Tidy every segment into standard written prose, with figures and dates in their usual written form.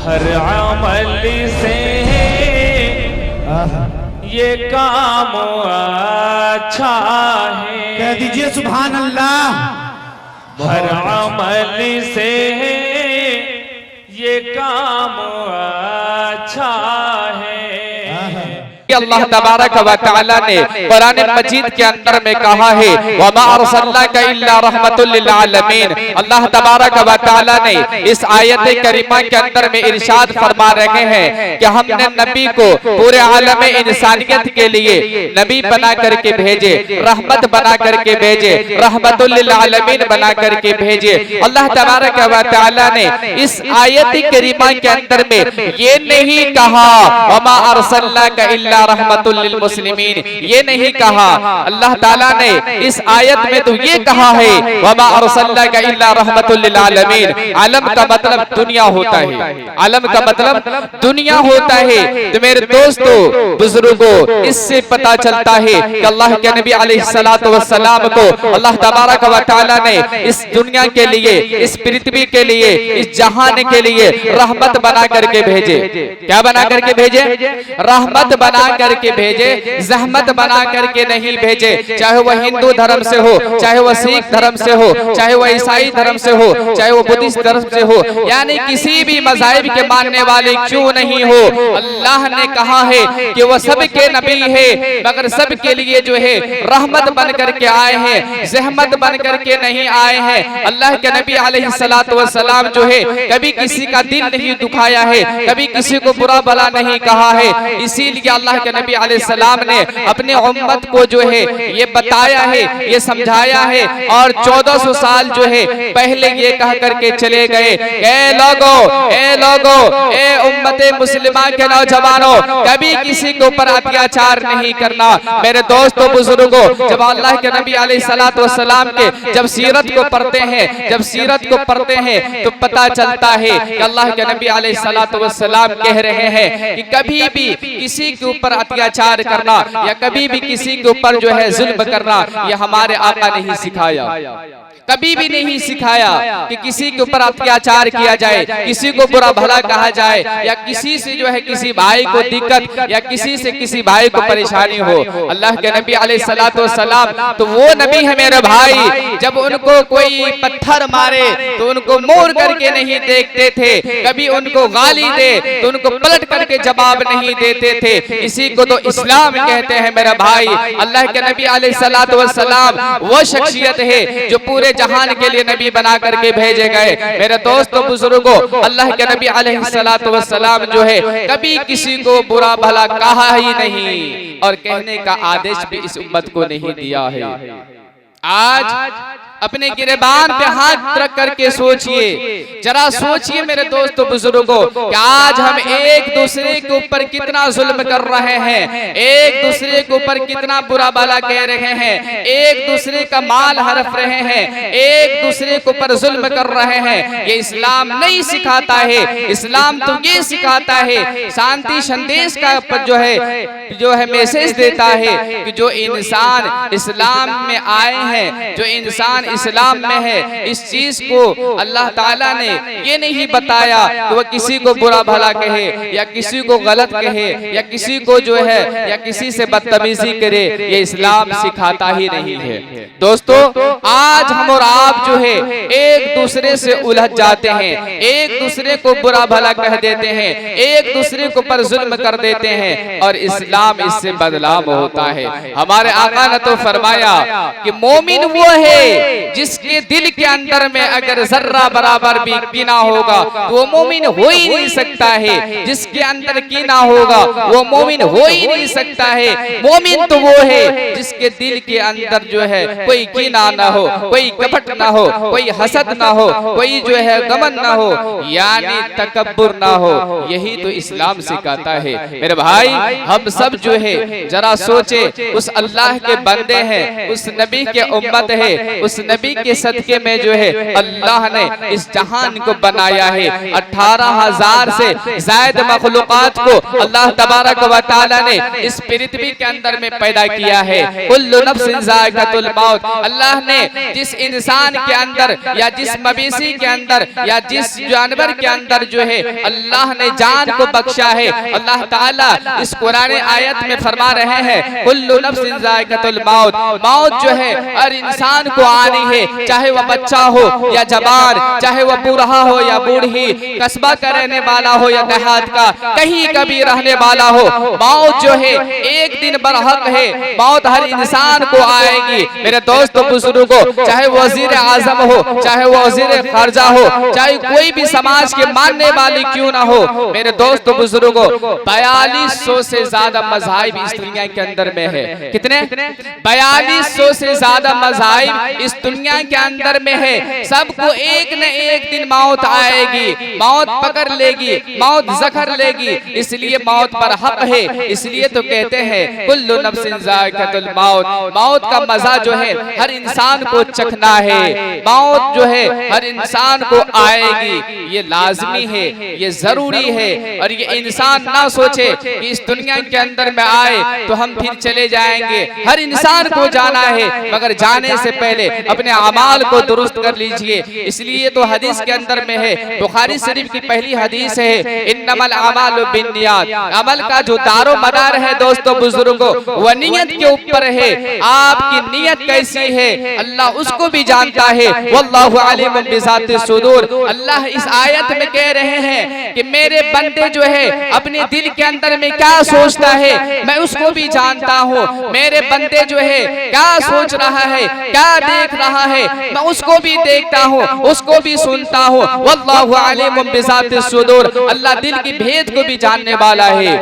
हर अमल से ये काम अच्छा है। कह दीजिए सुभान अल्लाह। हर अमल से ये काम अच्छा है। अल्लाह तबारक व तआला ने कुरान मजीद के अंदर में कहा है वमा अरसलनाका इल्ला रहमतुल लिल आलमीन। अल्लाह तबारक व तआला ने इस आयत करीमा के अंदर में इरशाद फरमा रहे हैं कि हमने नबी को पूरे आलम इंसानियत के लिए नबी बना करके भेजे, रहमत बना करके भेजे, रहमतुल लिल आलमीन बना करके भेजे। अल्लाह तबारक व तआला ने इस आयत करीमा के अंदर में ये नहीं कहा वमा अरसलनाका इल्ला रहमतुल लिल मुस्लिमीन, ये नहीं कहा। अल्लाह ताला ने इस आयत में तो ये कहा है वमा अरसलनाका इल्ला रहमतुल लिल आलमीन। आलम का मतलब दुनिया होता है, आलम का मतलब दुनिया होता है। तो मेरे दोस्तों बुजुर्गों, इससे पता चलता है कि अल्लाह के नबी अलैहिस्सलातु वस्सलाम को अल्लाह तबारक व तआला ने इस दुनिया के लिए, इस पृथ्वी के लिए, इस जहान के लिए रहमत बना करके भेजे। क्या बना करके भेजे? रहमत बना करके भेजे, जहमत बना करके नहीं भेजे। चाहे वह हिंदू धर्म से हो, चाहे वह सिख धर्म से हो, चाहे वह ईसाई धर्म से हो, चाहे वह बुद्धिस्ट धर्म से हो, यानी किसी भी मज़ाहिब के मानने वाले क्यों नहीं हो, अल्लाह ने कहा है कि वह सबके नबी है, मगर सबके लिए जो है रहमत बन करके आए हैं, जहमत बन करके नहीं आए हैं। अल्लाह के नबी अलैहिस्सलातु वस्सलाम जो है कभी किसी का दिल नहीं दुखाया है, कभी किसी को बुरा भला नहीं कहा है। इसीलिए अल्लाह के नबी अलैहिस्सलाम ने अपने उम्मत को जो है ये बताया है, ये समझाया है और 1400 साल जो है पहले ये कह करके चले गए, ए लोगो, ए उम्मते मुस्लिमा के नौजवानों, कभी किसी के ऊपर अत्याचार नहीं करना। मेरे दोस्तों बुजुर्गों, जब अल्लाह के नबी अलैहिस्सलातु वस्सलाम के जब सीरत को पढ़ते हैं, जब सीरत को पढ़ते हैं तो पता चलता है कि अल्लाह के नबी अलैहिस्सलातु वस्सलाम कह रहे हैं कि कभी भी किसी के ऊपर अत्याचार करना या कभी भी किसी के ऊपर जो है जुल्म करना, यह हमारे आका नहीं सिखाया, कभी भी नहीं सिखाया कि किसी के ऊपर अत्याचार किया जाए, किसी को बुरा भला कहा जाए या किसी से जो है किसी भाई को दिक्कत या किसी से किसी भाई को परेशानी हो। अल्लाह के नबी अलैहिस्सलातु वस्सलाम तो वो नबी है मेरे भाई, जब उनको कोई पत्थर मारे तो उनको मोड़ करके नहीं देखते थे, कभी उनको गाली दे तो उनको पलट करके जवाब नहीं देते थे। इसी को तो इस्लाम कहते हैं मेरा भाई। अल्लाह के नबी अलैहिस्सलातु वस्सलाम वो शख्सियत है जो पूरे जहान के लिए नबी बना करके भेजे गए। मेरे दोस्तों बुजुर्गों, अल्लाह के नबी अलैहिस्सलातु वस्सलाम जो है कभी किसी को बुरा भला कहा ही नहीं और कहने का आदेश भी इस उम्मत को नहीं दिया है। आज अपने गिरेबान पे हाथ रख करके सोचिए, जरा सोचिए मेरे दोस्तों बुजुर्गों, कि आज हम एक दूसरे के ऊपर कितना जुल्म कर रहे हैं, एक दूसरे के ऊपर कितना बुरा भला कह रहे हैं, एक दूसरे का माल हड़प रहे हैं, एक दूसरे के ऊपर जुल्म कर रहे हैं। ये इस्लाम नहीं सिखाता है। इस्लाम तो ये सिखाता है, शांति संदेश का जो है मैसेज देता है कि जो इंसान इस्लाम में आए हैं, जो इंसान इस्लाम में है, इस चीज को अल्लाह ताला ने ये नहीं बताया कि वह किसी को बुरा भला कहे या किसी को गलत कहे या किसी को जो है या किसी से बदतमीजी करे। ये इस्लाम सिखाता ही नहीं है। दोस्तों आज हम और आप जो है एक दूसरे से उलझ जाते हैं, एक दूसरे को बुरा भला कह देते हैं, एक दूसरे को पर जुल्म कर देते हैं और इस्लाम इससे बदलाव होता है। हमारे आका ने तो फरमाया कि मोमिन वो है जिसके दिल के अंदर में अगर जर्रा बराबर भी कीना होगा तो वो मोमिन हो ही नहीं सकता है। जिसके अंदर कीना होगा वो मोमिन हो ही नहीं सकता है। मोमिन तो वो है जिसके दिल के अंदर जो है कोई कीना ना हो, कोई कपट ना हो, कोई हसद ना हो, कोई जो है गमन ना हो, यानी तकब्बुर ना हो। यही तो इस्लाम सिखाता है। मेरे भाई हम सब जो है जरा सोचे, उस अल्लाह के बंदे हैं, उस नबी के उम्मत है, उस नबी के सदके में जो है अल्लाह ने इस जहान को बनाया है। 18,000 से ज्यादा मखलूकात को अल्लाह तबारक व तआला ने इस पृथ्वी के अंदर में पैदा किया है। कुल्लु नफ्सिन ज़ाइक़तुल मौत। अल्लाह ने जिस इंसान के अंदर या जिस मवेशी के अंदर या जिस जानवर के अंदर जो है अल्लाह ने जान को बख्शा है, अल्लाह ताला इस कुरान आयत में फरमा रहे हैं कुल्लु नफ्सिन ज़ाइक़तुल मौत। मौत जो है हर इंसान को आनी है, चाहे वह बच्चा हो या जवान, चाहे वह बूढ़ा हो या बूढ़ी, कस्बा का रहने वाला हो या देहात का, कहीं कभी रहने वाला हो, मौत जो है एक दिन बरहक है। मौत हर इंसान को आएगी। मेरे दोस्तों बुजुर्गों, चाहे वजीर आजम हो, चाहे वजीर खर्जा हो, चाहे कोई भी समाज के मानने वाली क्यों ना हो, मेरे दोस्तों बुजुर्गों 4200 से ज्यादा मज़ाहिब इस दुनिया के अंदर में है। कितने? 4200 से ज्यादा मज़ाहिब इस दुनिया के अंदर में है। सबको एक न एक दिन मौत आएगी, मौत पकड़ लेगी, मौत जखर लेगी। इसलिए मौत पर हक है। इसलिए तो कहते हैं कुल्लु नफ्सिन ज़ाइक़तुल मौत। मौत का मजा जो है हर इंसान को चखना है। मौत जो है हर इंसान को आएगी, ये लाजमी है, ये जरूरी है। और ये इंसान ना सोचे कि इस दुनिया के अंदर में आए तो हम फिर चले जाएंगे। हर इंसान को जाना है, मगर जाने से पहले अपने अमाल को दुरुस्त कर लीजिए। इसलिए तो हदीस के अंदर में है, बुखारी शरीफ की पहली हदीस है इन्नमल अमालु बिन्नियात। अमल का जो दारो मदार है दोस्तों बुजुर्गों, वह नियत के ऊपर है। आपकी नियत कैसी है अल्लाह उसको भी जानता है। वल्लाहु अलीमुम बिज़ाति सुदूर। अल्लाह इस आयत में कह रहे हैं कि मेरे बंदे जो है अपने दिल के अंदर में क्या सोचता है मैं उसको भी जानता हूँ। मेरे बंदे जो है क्या सोच रहा है, क्या देख रहा है, मैं उसको भी देखता हूँ, उसको भी सुनता हूँ। वल्लाहु अलीमुम बिज़ाति सुदूर। अल्लाह दिल की भेद को भी जानने वाला है।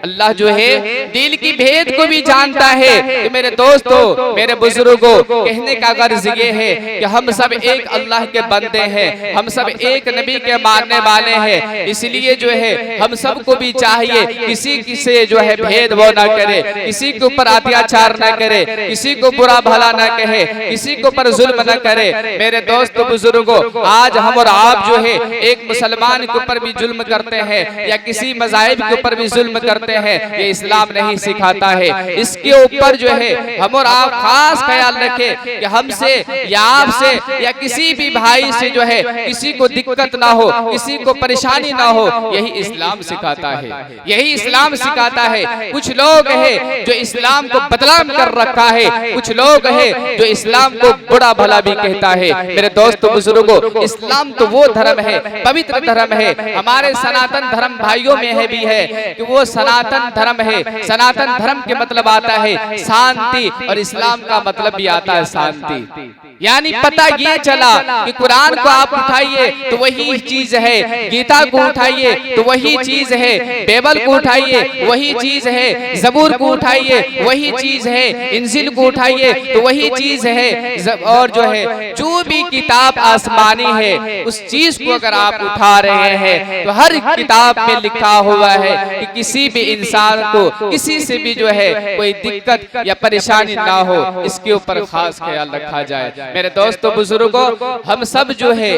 अल्लाह जो है दिल की भेद को भी जानता है। तो मेरे दोस्तों, मेरे बुजुर्गों, कहने का गर्ज ये है कि हम सब एक अल्लाह के बंदे हैं, हम सब एक नबी के मानने वाले हैं। इसलिए जो है हम सबको भी चाहिए किसी से जो है भेदभाव ना करे, किसी के ऊपर अत्याचार ना करे, किसी को बुरा भला ना कहे, किसी के ऊपर जुल्म ना करे। मेरे दोस्तों बुजुर्गों, आज हम और आप जो है एक मुसलमान के ऊपर भी जुल्म करते हैं या किसी मज़ाहिब के ऊपर भी जुल्म करते हैं, ये इस्लाम नहीं सिखाता है। इसके ऊपर जो है हम और आप खास ख्याल रखें कि हमसे या आपसे या किसी भी भाई से जो है किसी को दिक्कत ना हो, किसी को परेशानी ना हो। यही इस्लाम सिखाता है, यही इस्लाम सिखाता है। कुछ लोग हैं जो इस्लाम को बदनाम कर रखा है, कुछ लोग हैं जो इस्लाम को बुरा भला भी कहता है। मेरे दोस्तों बुजुर्गों, इस्लाम तो वो धर्म है, पवित्र धर्म है। हमारे सनातन धर्म भाइयों में है भी है कि वो सनातन धर्म है। सनातन धर्म के मतलब आता है शांति, और इस्लाम का मतलब भी आता है शांति। यानी पता ये चला कि कुरान को आप उठाइए तो वही चीज है, गीता को उठाइए तो वही चीज है, बाइबल को उठाइए वही चीज है, ज़बूर को उठाइए वही चीज है, इंजील को उठाइए तो वही चीज है। और जो है जो भी किताब आसमानी है उस चीज को अगर आप उठा रहे हैं तो हर किताब में लिखा हुआ है कि किसी भी इंसान को किसी से भी जो है कोई दिक्कत या परेशानी ना हो, इसके ऊपर खास ख्याल रखा जाए। मेरे दोस्तों बुजुर्गों, हम सब जो है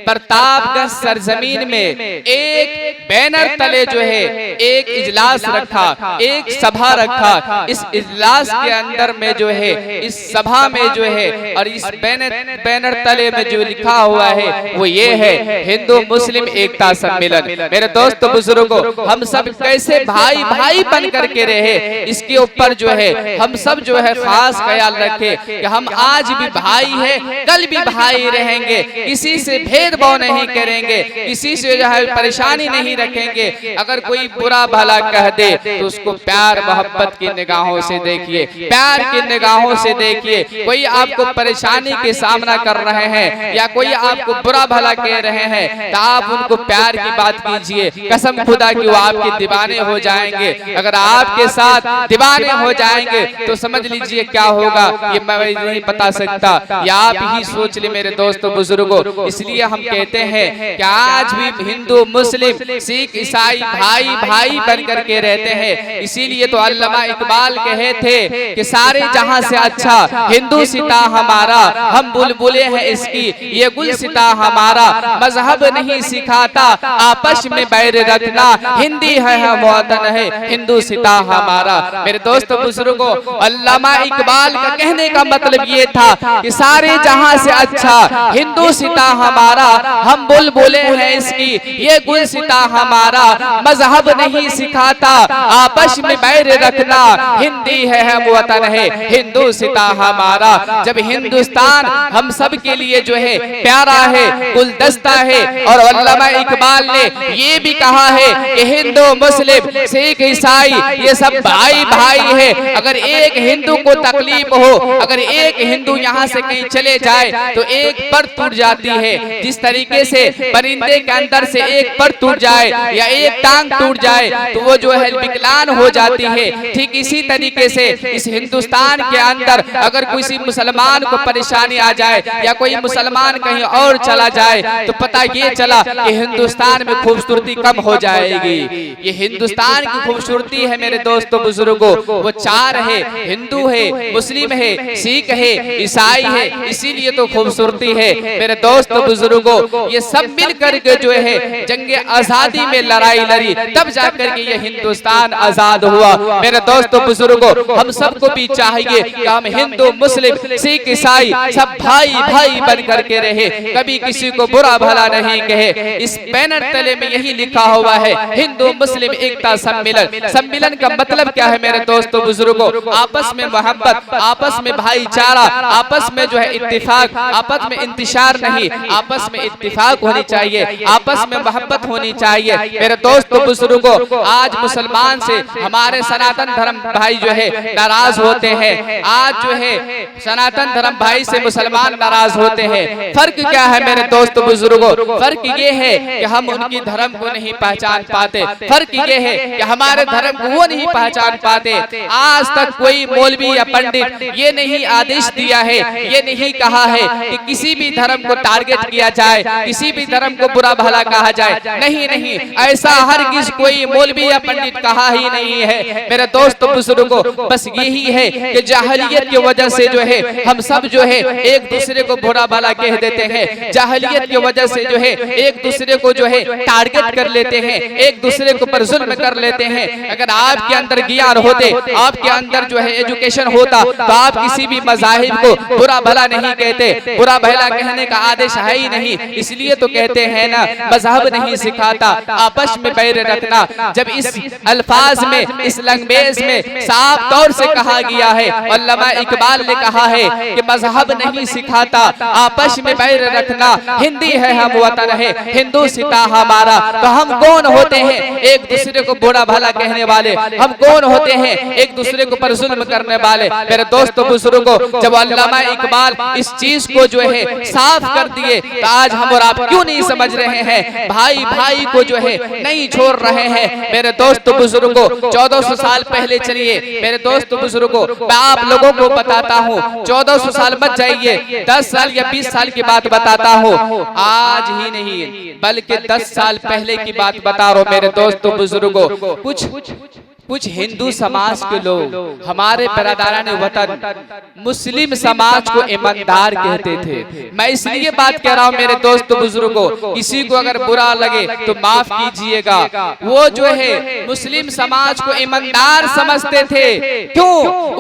प्रतापगढ़ सरजमीन में एक बैनर तले जो है एक इजलास रखा, एक सभा रखा। इस इजलास के अंदर में जो है, इस सभा में जो है और इस बैनर तले में जो लिखा हुआ है वो ये है हिंदू मुस्लिम एकता सम्मेलन। मेरे दोस्तों बुजुर्गों, हम सब कैसे भाई भाई बन करके रहे, इसके ऊपर जो है हम सब जो है खास ख्याल रखें कि हम आज भी भाई हैं, कल भी भाई रहेंगे। किसी से भेदभाव नहीं करेंगे, किसी से जो है परेशानी नहीं रखेंगे। अगर कोई बुरा भला कह दे तो उसको प्यार मोहब्बत की निगाहों से देखिए, प्यार की निगाहों से देखिए। कोई आपको परेशानी के सामना कर रहे हैं या कोई आपको बुरा भला कह रहे हैं तो आप उनको प्यार की बात कीजिए। कसम खुदा की वो आपके दीवाने हो जाएंगे। जाएंगे, अगर आपके साथ दीवाने हो जाएंगे तो समझ लीजिए क्या होगा, ये मैं नहीं बता सकता, या आप ही सोच ले मेरे दोस्तों बुजुर्गों। इसलिए हम कहते हैं कि आज भी हिंदू मुस्लिम सिख ईसाई भाई भाई बन करके रहते हैं। इसीलिए तो अल्लामा इकबाल कहे थे कि सारे जहां से अच्छा हिंदू सिता हमारा, हम बुलबुले हैं इसकी ये गुल सिता हमारा, मजहब नहीं सिखाता आपस में बैर रखना, हिंदी है हम वतन है हिंदू सिता हमारा। मेरे दोस्तों बुजुर्गों, अल्लामा इकबाल का कहने का मतलब ये था कि सारे जहां से अच्छा हिंदू सिता हमारा, हम बुलबुले हैं इसकी ये गुल सिता हमारा, मजहब नहीं सिखाता आपस में बैर रखना, हिंदी है हम वतन है हिंदू सिता हमारा। जब हिंदुस्तान हम सब के लिए जो है प्यारा है, गुलदस्ता है, और अल्लामा इकबाल ने ये भी कहा है कि हिंदू मुस्लिम सिख ईसाई ये सब भाई भाई है। अगर एक हिंदू को तकलीफ हो, अगर एक हिंदू यहाँ से कहीं चले जाए तो एक पर टूट जाती है। जिस तरीके से परिंदे के अंदर से एक पर टूट जाए या एक टांग टूट जाए तो वो जो है विकलांग हो जाती है, ठीक इसी तरीके से इस हिंदुस्तान के अंदर अगर किसी मुसलमान को परेशानी आ जाए या कोई मुसलमान कहीं और चला जाए तो पता ये चला कि हिंदुस्तान में खूबसूरती कम हो जाएगी। ये हिंदुस्तान की खूबसूरती है मेरे दोस्तों बुजुर्गों, वो चार है, हिंदू है, मुस्लिम है, सिख है, ईसाई है, इसीलिए तो खूबसूरती है। मेरे दोस्तों बुजुर्गों, ये सब मिल करके जो है जंगे आजादी में लड़ाई लड़ी, तब जाकर के ये हिंदुस्तान आजाद हुआ। मेरे दोस्तों बुजुर्गों, हम सबको भी चाहिए कि हम हिंदू मुस्लिम सिख ईसाई सब भाई भाई बन करके रहे, कभी किसी को बुरा भला नहीं कहे। इस बैनर तले में यही लिखा हुआ है हिंदू मुस्लिम एकता सम्मेलन। सम्मेलन का मतलब क्या है मेरे दोस्तों बुजुर्गों? आपस में मोहब्बत, आपस में भाईचारा, आपस में जो है इत्तिफाक, आपस में इंतशार नहीं, आपस में इत्तिफाक होनी चाहिए, आपस में मोहब्बत होनी चाहिए। मेरे दोस्तों बुजुर्गों, आज मुसलमान से हमारे सनातन धर्म भाई जो है नाराज होते हैं। आज जो है सनातन धर्म भाई से मुसलमान नाराज होते हैं। फर्क क्या है मेरे दोस्तों बुजुर्गों? फर्क ये है कि हम उनकी धर्म को नहीं पहचान पाते, फर्क ये है कि हमारे धर्म को वो नहीं पहचान पाते। आज तक कोई मौलवी या पंडित ये नहीं आदेश दिया है, ये नहीं कहा है कि किसी भी धर्म को टारगेट किया जाए, किसी भी धर्म को बुरा भला कहा जाए। नहीं नहीं, ऐसा हरगिज़ कोई मौलवी या पंडित कहा ही नहीं है। मेरे दोस्तों बुजुर्गों, बस यही है कि जाहिलियत की वजह से जो है हम सब जो है एक दूसरे को बुरा भला कह देते हैं। जाहिलियत की वजह से जो है एक दूसरे को जो है टारगेट कर लेते हैं, एक दूसरे के ऊपर जुल्म कर लेते हैं। अगर आपके अंदर ज्ञान होते, आपके अंदर जो है एजुकेशन होता तो आप किसी भी मज़ाहिब को बुरा भला नहीं कहते। बुरा भला कहने का आदेश है ही नहीं, इसलिए तो कहते हैं ना, मजहब नहीं सिखाता आपस में बैर रखना। जब इस अल्फाज में, इस लैंग्वेज में साफ तौर से कहा गया है, अल्लामा इकबाल ने कहा है कि मजहब नहीं सिखाता आपस में बैर रखना, हिंदी है हम वतन है हिंदू सिता हमारा। तो हम कौन होते हैं एक दूसरे को बुरा भला कहने वाले? हम कौन होते हैं एक दूसरे को पर जुल्म करने वाले? मेरे दोस्तों बुजुर्गों, जब अल्लामा इकबाल इस चीज को जो है साफ कर दिए तो आज हम और आप क्यों नहीं समझ रहे हैं? भाई भाई को जो है नहीं छोड़ रहे हैं। मेरे दोस्तों बुजुर्गों, 1400 साल पहले चलिए मेरे दोस्तों बुजुर्गों, मैं आप लोगों को बताता हूँ, 1400 साल मत जाइए, 10 साल या 20 साल की बात बताता हूँ। आज ही नहीं बल्कि 10 साल पहले की बात बता रहा हूँ मेरे दोस्तों बुजुर्गों। कुछ हिंदू समाज के लोग हमारे बरादरान वतन मुस्लिम समाज को ईमानदार कहते थे। मैं इसलिए बात कह रहा हूँ मेरे दोस्तों बुजुर्गों, किसी को अगर बुरा लगे तो माफ कीजिएगा। वो जो है मुस्लिम समाज को ईमानदार समझते थे, क्यों?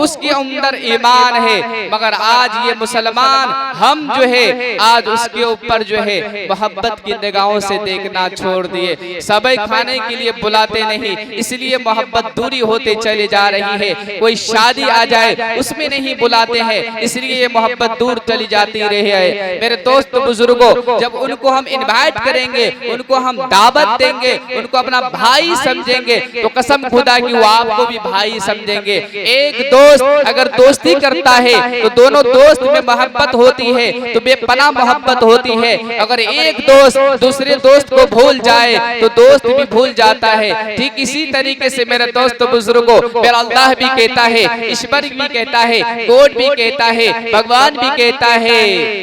उसके अंदर ईमान है। मगर आज ये मुसलमान हम जो है आज उसके ऊपर जो है मोहब्बत की निगाहों से देखना छोड़ दिए। सबई खाने के लिए बुलाते नहीं, इसलिए मोहब्बत दूरी होते चले जा रही है। कोई शादी आ जाए उसमें नहीं बुलाते हैं, इसलिए ये मोहब्बत दूर चली जाती रही है। मेरे दोस्त बुजुर्गों, जब उनको हम इनवाइट करेंगे, उनको हम दावत देंगे, उनको अपना भाई समझेंगे, तो कसम खुदा की वो आपको भी भाई समझेंगे। एक दोस्त अगर दोस्ती करता है तो दोनों दोस्त में मोहब्बत होती है, तो बेपनाह मोहब्बत होती है। अगर एक दोस्त दूसरे दोस्त को भूल जाए तो दोस्त भी भूल जाता है। ठीक इसी तरीके से मेरे दोस्त बुजुर्गों, मेरा अल्लाह भी कहता है, ईश्वर भी कहता है, गॉड भी कहता है, भगवान भी कहता है,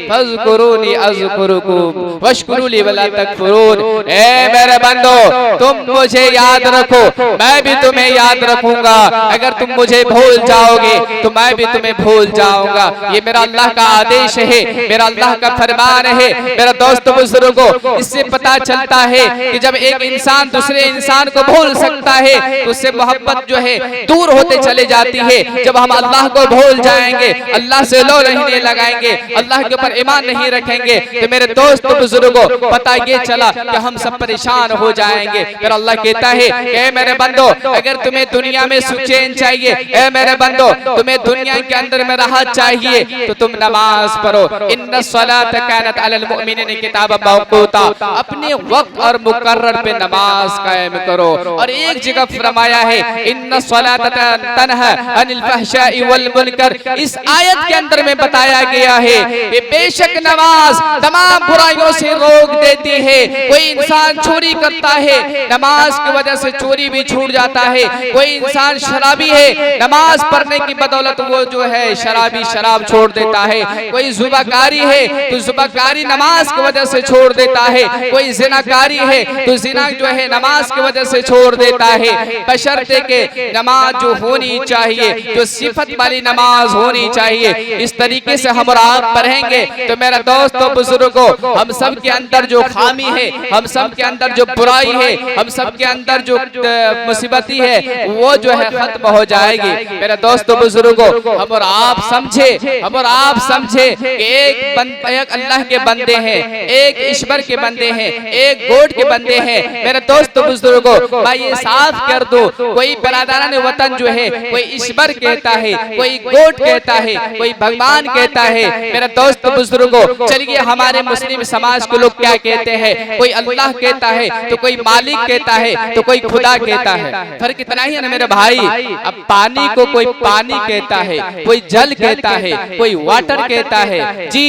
फज़कुरूनी अज़कुरुकुम वश्कुरूली वला तकफुरून। ए मेरे बंदो, तुम मुझे याद रखो, मैं भी तुम्हें याद रखूंगा। अगर तुम मुझे भूल जाओगे तो मैं भी तुम्हें भूल जाऊंगा। ये मेरा अल्लाह का आदेश है, मेरा अल्लाह का फरमान है। मेरा दोस्त बुजुर्गों, इससे पता चलता है कि जब एक इंसान दूसरे इंसान को भूल सकता है तो उससे मोहब्बत जो है दूर होते चले जाती है। जब हम अल्लाह को भूल जाएंगे, अल्लाह से लो नहीं लगाएंगे, अल्लाह के ऊपर ईमान नहीं रखेंगे, तो मेरे दोस्त बुजुर्गों पता ये चला कि हम सब परेशान हो जाएंगे। फिर अल्लाह कहता है, ए मेरे बंदो, अगर तुम्हें दुनिया में सुख चैन चाहिए, ए मेरे बंदो तुम्हें दुनिया के अंदर में राहत चाहिए, तो तुम नमाज पढ़ो। इन्नस्सलात कानत अलल मुमिनीन किताबन मौक़ूता, अपने वक्त और मुकर्रर पे नमाज कायम करो। और एक जगह फरमाया है, इन्नस्सलात तनहा अनिल फहशाई वल मुनकर। इस आयत के अंदर में बताया गया है कि बेशक नमाज तमाम बुराइयों से रोक देती है। कोई इंसान चोरी करता है, नमाज की वजह से चोरी भी छूट जाता है। कोई इंसान शराबी है, नमाज पढ़ने की बदौलत वो जो है शराबी शराब छोड़ देता है। कोई जुबाकारी है तो जुबाकारी नमाज की वजह से छोड़ देता है। कोई जिनाकारी है तो जिना जो है नमाज की वजह से छोड़ देता है। बशर्ते के नमाज जो होनी चाहिए, जो सिफत वाली नमाज होनी चाहिए, इस तरीके से हम और आप पढ़ेंगे तो मेरा दोस्तों बुजुर्गों, हम सब के अंदर जो खामी है, हम सब के अंदर जो बुराई है, हम सब के अंदर जो मुसीबती है, वो जो है खत्म हो जाएगी। मेरे दोस्तों बुजुर्गों, हम और आप समझे, हम और आप समझे कि एक अल्लाह के बंदे हैं, एक ईश्वर के बंदे हैं, एक गॉड के बंदे हैं। मेरे दोस्तों बुजुर्गों, मैं ये साफ कर दूं, कोई बरादरान वतन जो है कोई ईश्वर कहता है, कोई गॉड कहता है, कोई भगवान कहता है। मेरे दोस्त बुजुर्गों, चलिए हमारे मुस्लिम समाज के लोग क्या कहते हैं, कोई अल्लाह कहता है तो कोई मालिक कहता है तो कोई खुदा कहता है। फर्क इतना ही है ना मेरे भाई। अब पानी को कोई पानी कहता है, कोई जल कहता है, कोई वाटर कहता है जी,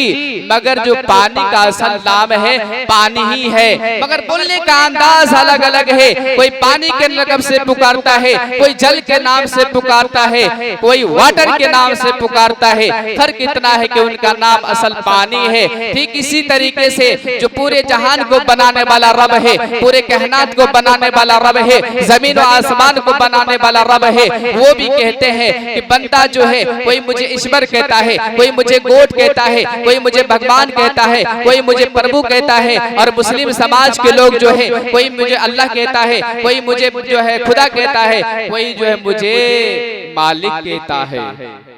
मगर जो पानी का असल नाम है पानी ही है, मगर बोलने का अंदाज अलग अलग है। कोई पानी के लक़ब से पुकारता है, कोई जल के नाम से पुकारता है, कोई वाटर के नाम से पुकारता है। फर्क इतना है कि उनका नाम असल पानी है। ठीक इसी तरीके से जो पूरे जहान को बनाने वाला रब है, पूरे कायनात को बनाने वाला रब है, जमीन और आसमान को बनाने वाला रब है, वो भी कहते हैं कि बंदा जो है कोई मुझे ईश्वर कहता है, कोई मुझे गॉड कहता है, कोई मुझे भगवान कहता है, कोई मुझे प्रभु कहता है। और मुस्लिम समाज के लोग जो है कोई मुझे अल्लाह कहता है, कोई मुझे जो है खुदा कहता है, कोई जो है मुझे मालिक कहता है,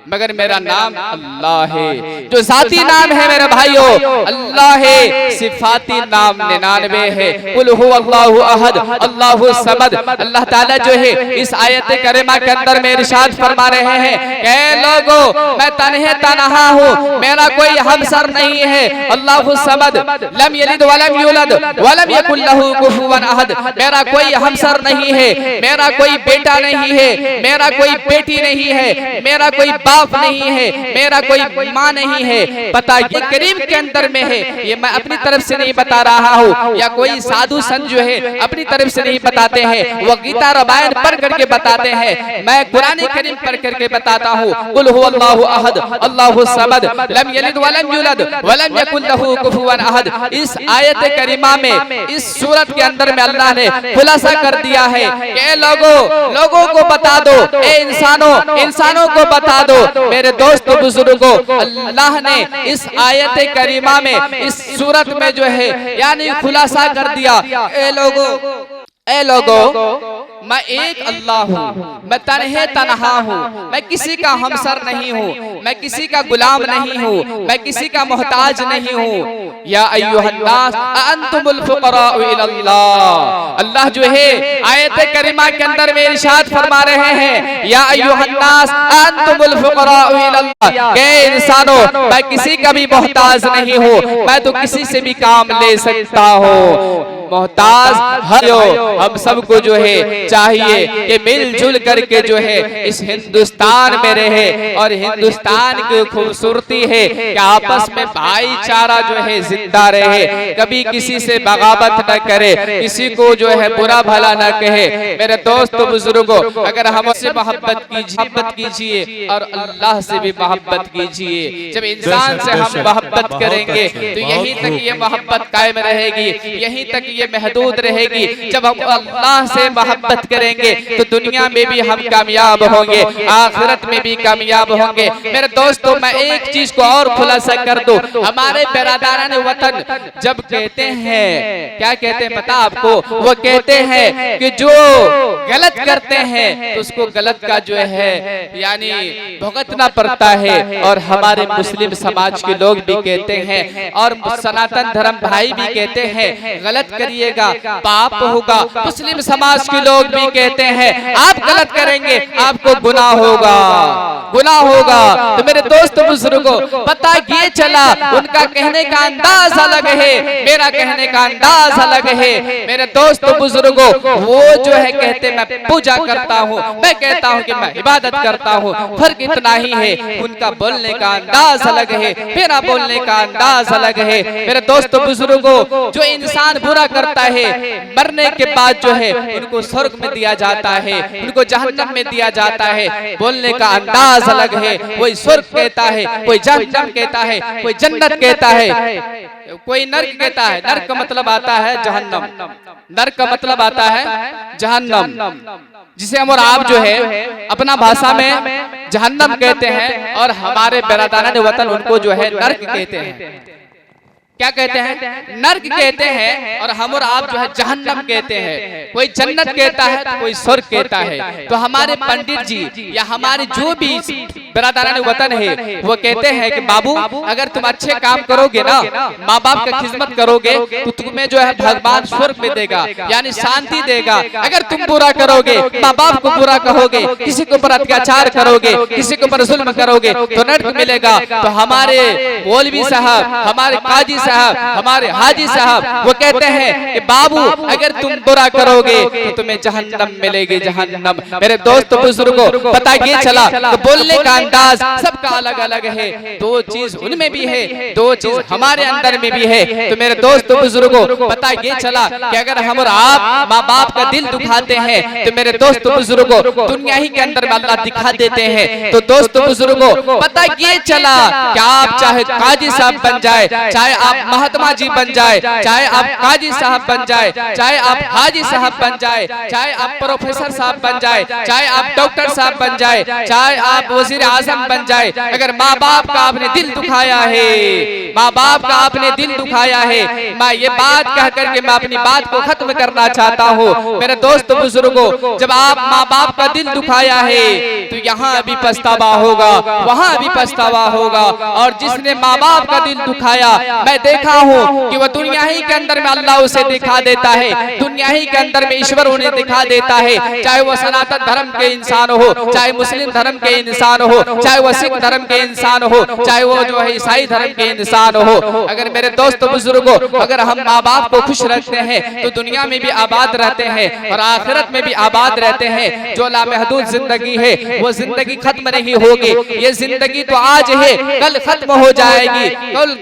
मगर मेरा नाम अल्लाह है। जो जाती नाम है मेरे भाइयों अल्लाह है, सिफाती नाम 99 है। कुल हु अल्लाहु अहद अल्लाहु समद। अल्लाह ताला जो है इस आयत करीमा के अंदर में इरशाद फरमा रहे हैं, ऐ लोगों मैं तन्हे तन्हा हूँ, मेरा कोई हमसर नहीं है। अल्लाहु समद लम यलिद वलम यूलद वलम यकुल लहू कुफुवन अहद। मेरा कोई हमसर नहीं है, मेरा कोई बेटा नहीं है, मेरा कोई बेटी नहीं है, मेरा कोई बाप नहीं है, मेरा कोई माँ नहीं है। पता ये करीम के अंदर में है, ये मैं अपनी तरफ से नहीं बता रहा हूँ, या कोई साधु संत जो है अपनी तरफ से नहीं बताते हैं, वो गीता रामायण पढ़ करके बताते हैं। मैं कुरान करीम पढ़ करके बताता हूँ। कुल हु अल्लाहु अहद अल्लाहु समद लम यलिद वलम यूलद वलम यकुल लहू कुफुवन अहद। इस आयत करीमा में, इस सूरत के अंदर में अल्लाह ने खुलासा कर दिया है कि लोगों को बता दो, ए इंसानों को बता दो। मेरे दोस्त बुजुर्गों, अल्लाह ने इस आयत करीमा में, इस सूरत में जो है यानी खुलासा कर दिया, ए लोगों मैं एक अल्लाह हूँ, मैं तन्हे तन्हा हूँ, मैं किसी का हमसर नहीं हूँ, मैं किसी का गुलाम नहीं हूँ, मैं किसी का मोहताज नहीं हूँ। या अय्युहन्नास अंतुमुल फुक़राउ इलल्लाह। अल्लाह जो है आयत करीमा के अंदर में इरशाद फरमा रहे हैं, या अय्युहन्नास अंतुमुल फुक़राउ इलल्लाह। ए इंसानों, मैं किसी का भी मोहताज नहीं हूँ, मैं तो किसी से भी काम ले सकता हूँ। मोहताज हम सबको जो है चाहिए कि मिलजुल करके जो है इस हिंदुस्तान में रहे, और हिंदुस्तान की खूबसूरती है कि आपस में भाईचारा जो है जिंदा रहे, कभी किसी से बगावत न करे, किसी को जो है बुरा भला न कहे। मेरे दोस्तों बुजुर्गों, अगर हमसे मोहब्बत कीजिए और अल्लाह से भी मोहब्बत कीजिए। जब इंसान से हम मोहब्बत करेंगे तो यहीं तक ये मोहब्बत कायम रहेगी, यहीं तक ये महदूद रहेगी। जब हम अल्लाह से मोहब्बत करेंगे तो दुनिया में भी हम कामयाब होंगे, आखिरत में भी कामयाब होंगे। मेरे दोस्तों, मैं एक चीज को और खुलासा कर दूं, हमारे बिरादरान वतन जब कहते हैं, क्या कहते हैं पता आपको? वो कहते हैं कि जो गलत करते हैं तो उसको गलत का जो है यानी भुगतना पड़ता है। और हमारे मुस्लिम समाज के लोग भी कहते हैं और सनातन धर्म भाई भी कहते हैं, गलत करिएगा पाप होगा। मुस्लिम समाज के लोग भी कहते हैं आप गलत करेंगे आपको गुनाह होगा, गुनाह होगा। तो मेरे दोस्त बुजुर्गों, पता ये चला उनका कहने का अंदाज अलग है, मेरा कहने का अंदाज अलग है। मेरे दोस्त बुजुर्गों, वो जो है कहते मैं पूजा करता हूँ, मैं कहता हूँ कि मैं इबादत करता हूँ, फर्क इतना ही है। उनका बोलने का अंदाज अलग है, मेरा बोलने का अंदाज अलग है। मेरे दोस्त बुजुर्गों, जो इंसान बुरा करता है मरने के बाद जो है उनको स्वर्ग में दिया जाता है, उनको जहन्नम में दिया जाता है। बोलने का अंदाज अलग है, कोई स्वर्ग कहता है, कोई जहन्नम कहता है, कोई जन्नत कहता है, कोई नर्क कहता है। नर्क का मतलब आता है जहन्नम, नर्क का मतलब आता है जहन्नम, जिसे हम और आप जो है अपना भाषा में जहन्नम कहते हैं, और हमारे बिरादरान वतन उनको जो है नर्क कहते हैं। क्या कहते हैं? नर्क कहते हैं, और हम और आप जो है जहन्नम कहते हैं। कोई जन्नत कहता है तो कोई स्वर्ग कहता है। तो हमारे पंडित जी या हमारे जो भी बिरादरान वतन है वो कहते हैं कि बाबू, अगर तुम अच्छे काम करोगे ना, माँ बाप का खिदमत करोगे तो तुम्हें जो है भगवान स्वर्ग में देगा, यानी शांति देगा। अगर तुम बुरा करोगे, माँ बाप को बुरा कहोगे, किसी के ऊपर अत्याचार करोगे, किसी के ऊपर जुल्म करोगे तो नर्क मिलेगा। तो हमारे मौलवी साहब, हमारे काजी साहब, हमारे हाजी साहब वो कहते हैं कि बाबू, अगर तुम बुरा करोगे तो तुम्हें जहन्नम मिलेगी, जहन्नम। मेरे दोस्त बुजुर्गों, पता ये चला तो बोलने का अंदाज सबका अलग अलग है। दो चीज उनमें भी है, दो चीज हमारे अंदर में भी है। तो मेरे दोस्त बुजुर्गों, पता ये चला कि अगर हम और आप माँ बाप का दिल दुखाते हैं तो मेरे दोस्त बुजुर्गों दुनिया ही के अंदर में अल्लाह दिखा देते हैं। तो दोस्त बुजुर्गों, पता ये चला कि आप चाहे काजी साहब बन जाए, चाहे आप महात्मा जी बन जाए, चाहे आप काजी साहब बन जाए, चाहे आप हाजी साहब बन जाए, चाहे आप प्रोफेसर साहब बन जाए, चाहे आप डॉक्टर साहब बन जाए, चाहे आप वजीर आजम बन जाए, अगर माँ बाप का आपने दिल दुखाया है, माँ बाप का आपने दिल दुखाया है, मैं ये बात कह करके मैं अपनी बात को खत्म करना चाहता हूँ। मेरे दोस्त बुजुर्गों, जब आप माँ बाप का दिल दुखाया है तो यहाँ भी पछतावा होगा, वहाँ भी पछतावा होगा। और जिसने माँ बाप का दिल दुखाया, मैं देखा हूँ कि वह दुनिया ही के अंदर में अल्लाह उसे दिखा देता है, दुनिया ही के अंदर में ईश्वर उन्हें दिखा देता है। चाहे वह सनातन धर्म के इंसान हो, चाहे मुस्लिम धर्म के इंसान हो, चाहे वह सिख धर्म के इंसान हो, चाहे वो जो है ईसाई धर्म के इंसान हो। अगर मेरे दोस्त बुजुर्गों, अगर हम माँ बाप को खुश रखते हैं तो दुनिया में भी आबाद रहते हैं और आखिरत में भी आबाद रहते हैं। जो लामहदूद जिंदगी है वो जिंदगी खत्म नहीं होगी। ये जिंदगी तो आज है, कल खत्म हो जाएगी। कल